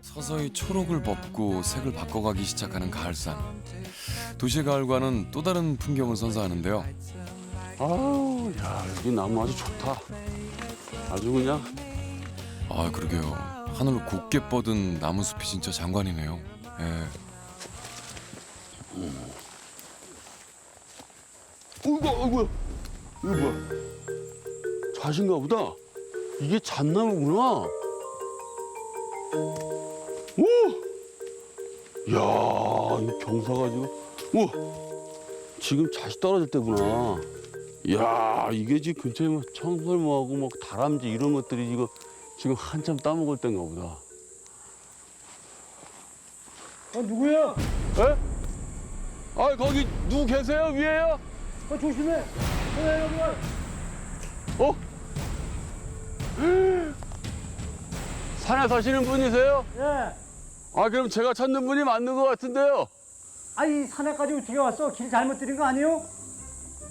서서히 초록을 벗고 색을 바꿔가기 시작하는 가을산. 도시의 가을과는 또 다른 풍경을 선사하는데요. 아우, 야, 여기 나무 아주 좋다. 아주 그냥. 아, 그러게요. 하늘로 곱게 뻗은 나무 숲이 진짜 장관이네요. 예. 어이구, 이거 뭐야? 잣인가 보다. 이게 잣나무구나. 오! 야, 이 경사가 지금. 오! 지금 잣이 떨어질 때구나. 야, 이게 지금 근처에 뭐 청설모하고 뭐 다람쥐 이런 것들이 지금 한참 따먹을 때인가 보다. 누구야? 에? 아, 거기 누구 계세요? 위에요? 조심해. 왜 여기 와? 어? 산에 사시는 분이세요? 예. 아, 그럼 제가 찾는 분이 맞는 것 같은데요. 아이 산에까지 어떻게 왔어? 길 잘못 들인 거 아니에요?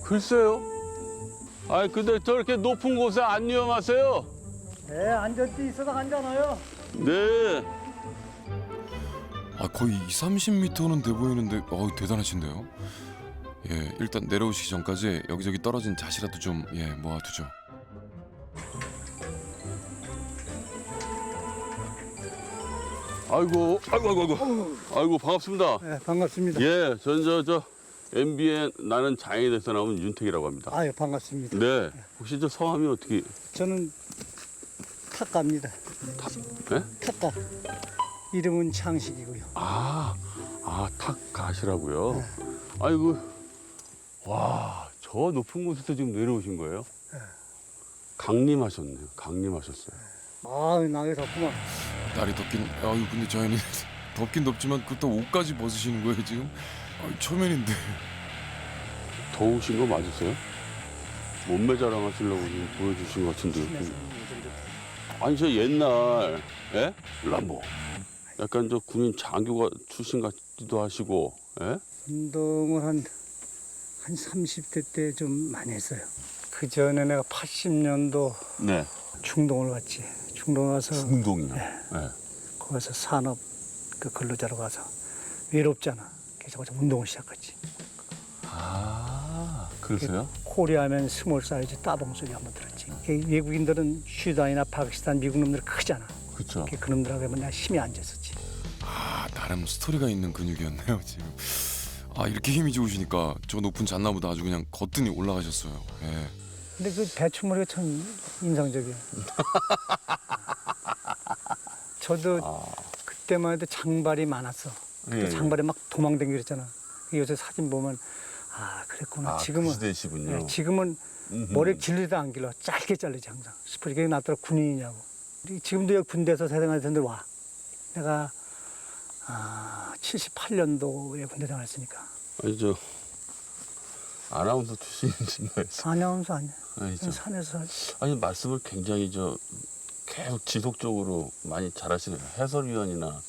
글쎄요. 아, 근데 저렇게 높은 곳에 안 위험하세요? 예, 앉을 데 있어서 앉아놔요. 네. 아, 거의 30~30m는 돼 보이는데, 대단하신데요. 예, 일단 내려오시기 전까지 여기저기 떨어진 잣이라도 좀 모아두죠. 아이고, 아이고, 반갑습니다. 네, 반갑습니다. 예, 전 저 MBN 나는 장애에 대해서 나온 윤택이라고 합니다. 아유, 반갑습니다. 네. 혹시 저 성함이 어떻게? 저는 탁가입니다. 네? 탁가. 이름은 창식이고요. 탁가시라고요. 네. 아이고, 와, 저 높은 곳에서 지금 내려오신 거예요? 네. 강림하셨네요. 강림하셨어요. 아, 나게 덥구만. 날이 덥긴, 근데 저희는 덥긴 덥지만 그또 옷까지 벗으시는 거예요, 지금? 초면인데. 더우신 거 맞으세요? 몸매 자랑하시려고 지금 보여주신 것 같은데. 아니, 저 옛날, 예? 람보. 약간 저 군인 장교가 출신 같기도 하시고, 예? 운동을 한 30대 때 좀 많이 했어요. 그 전에 내가 80년도 네. 중동을 갔지. 중동 가서 중동이요? 네. 거기서 산업 그 근로자로 가서 외롭잖아. 그래서 거기서 운동을 시작했지. 그러세요? 코리아면 스몰 사이즈 따봉 소리 한번 들었지. 외국인들은 슈단이나 파키스탄 미국 놈들 크잖아. 그렇죠. 그 놈들하고 하면 내가 힘이 안 졌었지. 나름 스토리가 있는 근육이었네요, 지금. 이렇게 힘이 좋으시니까 저 높은 잣나무도 아주 그냥 거뜬히 올라가셨어요. 예. 근데 그 배추머리가 참 인상적이야. 저도 그때만 해도 장발이 많았어. 그때 예. 장발에 막 도망다니고 그랬잖아. 요새 사진 보면 그랬구나. 지금은 시대시군요. 지금은 머리를 길리도 안 길러. 짧게 자르지 항상. 스프리게 나더라 군인이냐고. 지금도 여기 군대에서 세상할 텐데 와. 내가 78년도에 군대 생활했으니까. 아니, 저 아나운서 출신이신 거예요? 아나운서 아니야. 아니죠. 산에서 아니, 말씀을 굉장히 계속 지속적으로 많이 잘하시네요. 해설위원이나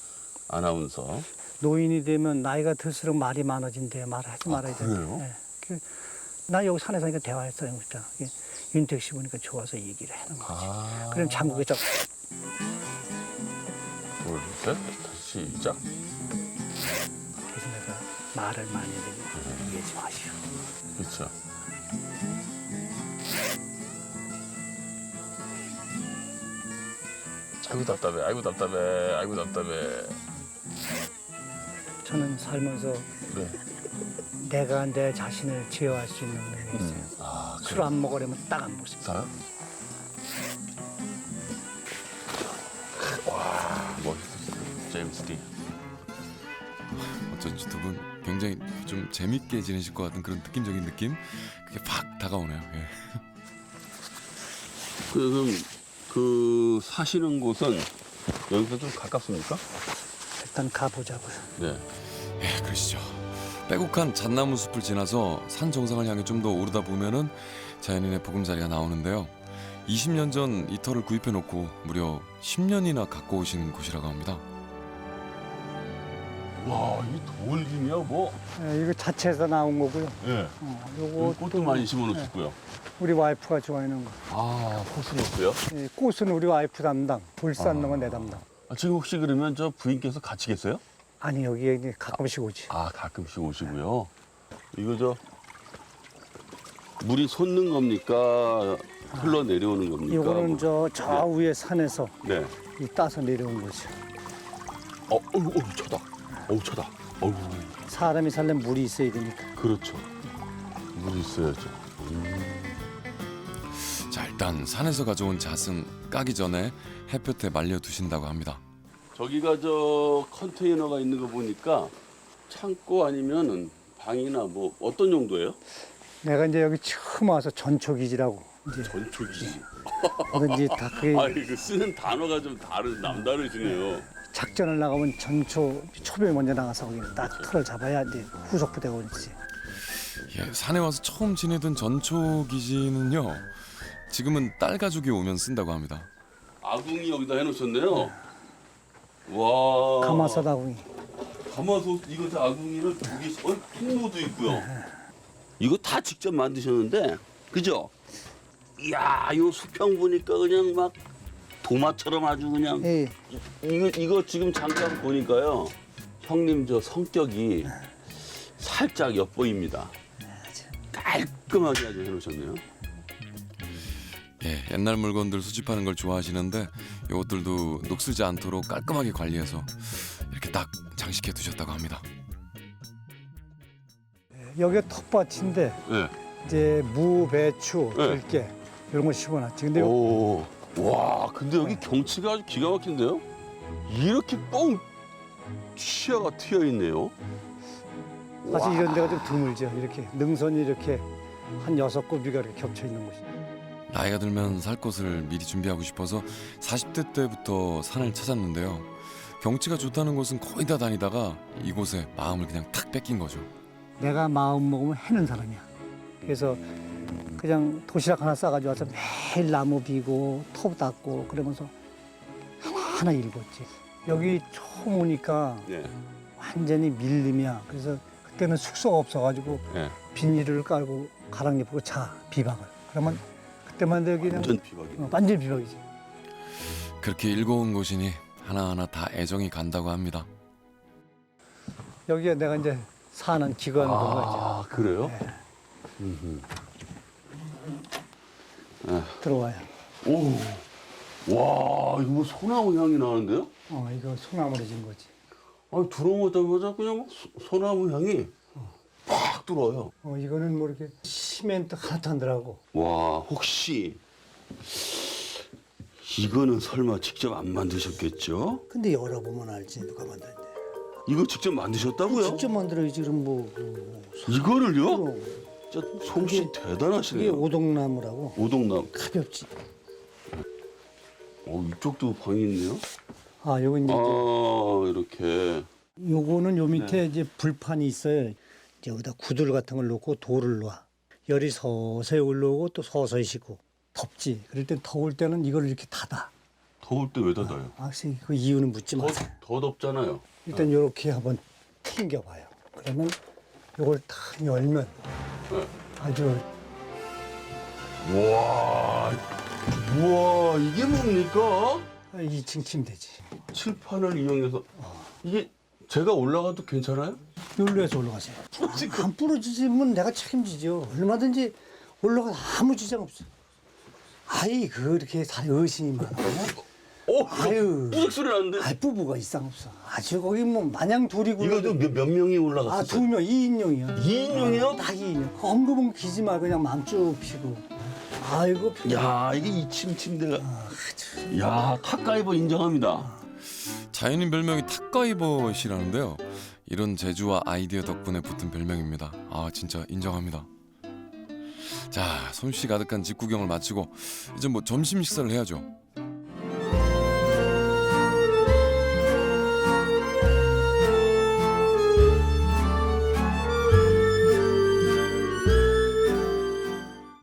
아나운서. 노인이 되면 나이가 들수록 말이 많아진대. 말하지 말아야 돼. 그래요? 나 여기 산에 사니까 대화했어요. 그랬잖아. 윤택 씨 보니까 좋아서 얘기를 하는 거지. 그럼 장국에서 둘, 셋, 시작. 그래서 내가 말을 많이 해도 이해하지 마시오. 그렇죠. 아이고 답답해, 아이고 답답해, 아이고 답답해. 저는 살면서 네. 내가 내 자신을 제어할 수 있는 능력이 있어요. 술 안 먹으려면 딱 안 먹습니다. 사요? 와, 멋있으시다. 제임스 디. 어쩐지 두 분 굉장히 좀 재밌게 지내실 것 같은 그런 느낌적인 느낌? 그게 팍 다가오네요. 예. 그럼 그 사시는 곳은 여기서 좀 가깝습니까? 일단 가보자고요. 네. 예, 그러시죠. 빼곡한 잣나무 숲을 지나서 산 정상을 향해 좀 더 오르다 보면은 자연인의 보금자리가 나오는데요. 20년 전 이 터를 구입해 놓고 무려 10년이나 갖고 오신 곳이라고 합니다. 와, 이 돌김이야 뭐? 예, 이거 자체에서 나온 거고요. 예. 요거 꽃도 많이 심어놓으셨고요. 우리 와이프가 좋아하는 거. 아, 코스모스요? 예, 꽃은 우리 와이프 담당, 불 쌓는 건 내 담당. 아, 지금 혹시 그러면 저 부인께서 같이 계세요? 아니 여기에 이제 가끔씩 오지. 아, 가끔씩 오시고요. 이거 저 물이 솟는 겁니까? 흘러내려오는 겁니까? 이거는 저 위에 산에서 네. 이 따서 내려온 거지. 차다. 차다. 어우, 사람이 살려면 물이 있어야 되니까. 그렇죠. 물이 있어야죠. 자, 일단 산에서 가져온 잣은 까기 전에 햇볕에 말려 두신다고 합니다. 저기가 저 컨테이너가 있는 거 보니까 창고 아니면은 방이나 뭐 어떤 용도예요? 내가 이제 여기 처음 와서 전초기지라고 이제 전초기. 뭐든지 다 그게 아, 이거 쓰는 단어가 좀 남다르시네요. 작전을 나가면 초병이 먼저 나가서 거기는 딱 틀을 잡아야 이제 후속 부대가 오지. 예, 산에 와서 처음 지내던 전초 기지는요. 지금은 딸 가족이 오면 쓴다고 합니다. 아궁이 여기다 해놓으셨네요. 와. 가마솥아궁이. 가마솥 이거 다 아궁이를 두 개씩. 통로도 있고요. 이거 다 직접 만드셨는데, 그죠? 이야, 요 수평 보니까 그냥 막 도마처럼 아주 그냥. 예, 이거 지금 잠깐 보니까요. 형님 저 성격이 살짝 엿보입니다. 깔끔하게 아주 해놓으셨네요. 예, 옛날 물건들 수집하는 걸 좋아하시는데 이것들도 녹슬지 않도록 깔끔하게 관리해서 이렇게 딱 장식해 두셨다고 합니다. 여기가 텃밭인데 네. 이제 무, 배추, 네. 들깨 이런 거 심어놨지. 근데 오, 와, 근데 여기 경치가 아주 기가 막힌데요? 이렇게 뻥 치아가 트여 있네요. 사실 이런 데가 좀 드물죠. 이렇게 능선이 이렇게 한 6굽이가 이렇게 겹쳐 있는 곳이. 나이가 들면 살 곳을 미리 준비하고 싶어서 40대 때부터 산을 찾았는데요. 경치가 좋다는 곳은 거의 다 다니다가 이곳에 마음을 그냥 탁 뺏긴 거죠. 내가 마음 먹으면 해는 사람이야. 그래서 그냥 도시락 하나 싸가지고 와서 매일 나무 비고 톱 닦고 그러면서 하나하나 읽었지. 여기 처음 오니까 네. 완전히 밀림이야. 그래서 그때는 숙소가 없어가지고 네. 비닐을 깔고 가랑 잎고 자 비박을. 그러면 그때만 해도 그냥 완전 비박이. 완전 비박이지. 그렇게 읽어온 곳이니 하나하나 다 애정이 간다고 합니다. 여기에 내가 이제 사는 기관으로가 아, 그래요? 네. 네. 들어와요. 오, 와, 이거 뭐 소나무 향이 나는데요? 이거 소나무로 진 거지. 아니, 들어오자마자 그냥 막 소나무 향이 팍 들어와요. 이거는 뭐 이렇게 시멘트 하나도 안 들어가고. 와, 혹시 이거는 설마 직접 안 만드셨겠죠? 근데 열어보면 알지 누가 만드는데. 이거 직접 만드셨다고요? 직접 만들어야지 그럼 뭐. 이거를요? 그럼. 진짜 솜씨 이게 대단하시네요. 오동나무라고 오동나무. 가볍지. 이쪽도 방이 있네요. 요거 이제 이렇게. 요거는 요 밑에 네. 이제 불판이 있어요. 이제 여기다 구들 같은 걸 놓고 돌을 놔. 열이 서서히 올라오고 또 서서히 식고. 덥지. 그럴 때 더울 때는 이걸 이렇게 닫아. 더울 때 왜 닫아요? 혹시 그 이유는 묻지 마세요. 더 덥잖아요. 일단 이렇게 한번 튕겨봐요. 그러면 요걸 탁 열면 네. 아주 우와, 이게 뭡니까? 2층 침대지. 칠판을 이용해서 이게 제가 올라가도 괜찮아요? 여기로 올라가세요. 안 부러지면 내가 책임지죠. 얼마든지 올라가 아무 지장 없어. 아이 그렇게 다 의심이 많아. 아유. 뿌적 소리 나는데? 아이 부부가 이상 없어. 아주 거기 뭐 마냥 둘이 이거 몇 명이 올라갔어요? 2명 2인용이야. 2인용이요? 딱 2인용. 엉금엉금 기지 말고 그냥 맘 쭉 피고. 아이고. 야, 이게 2층 침대가. 야, 탑가이버 인정합니다. 자연인 별명이 탁가이버시라는데요. 이런 재주와 아이디어 덕분에 붙은 별명입니다. 진짜 인정합니다. 자, 솜씨 가득한 집 구경을 마치고 이제 뭐 점심 식사를 해야죠.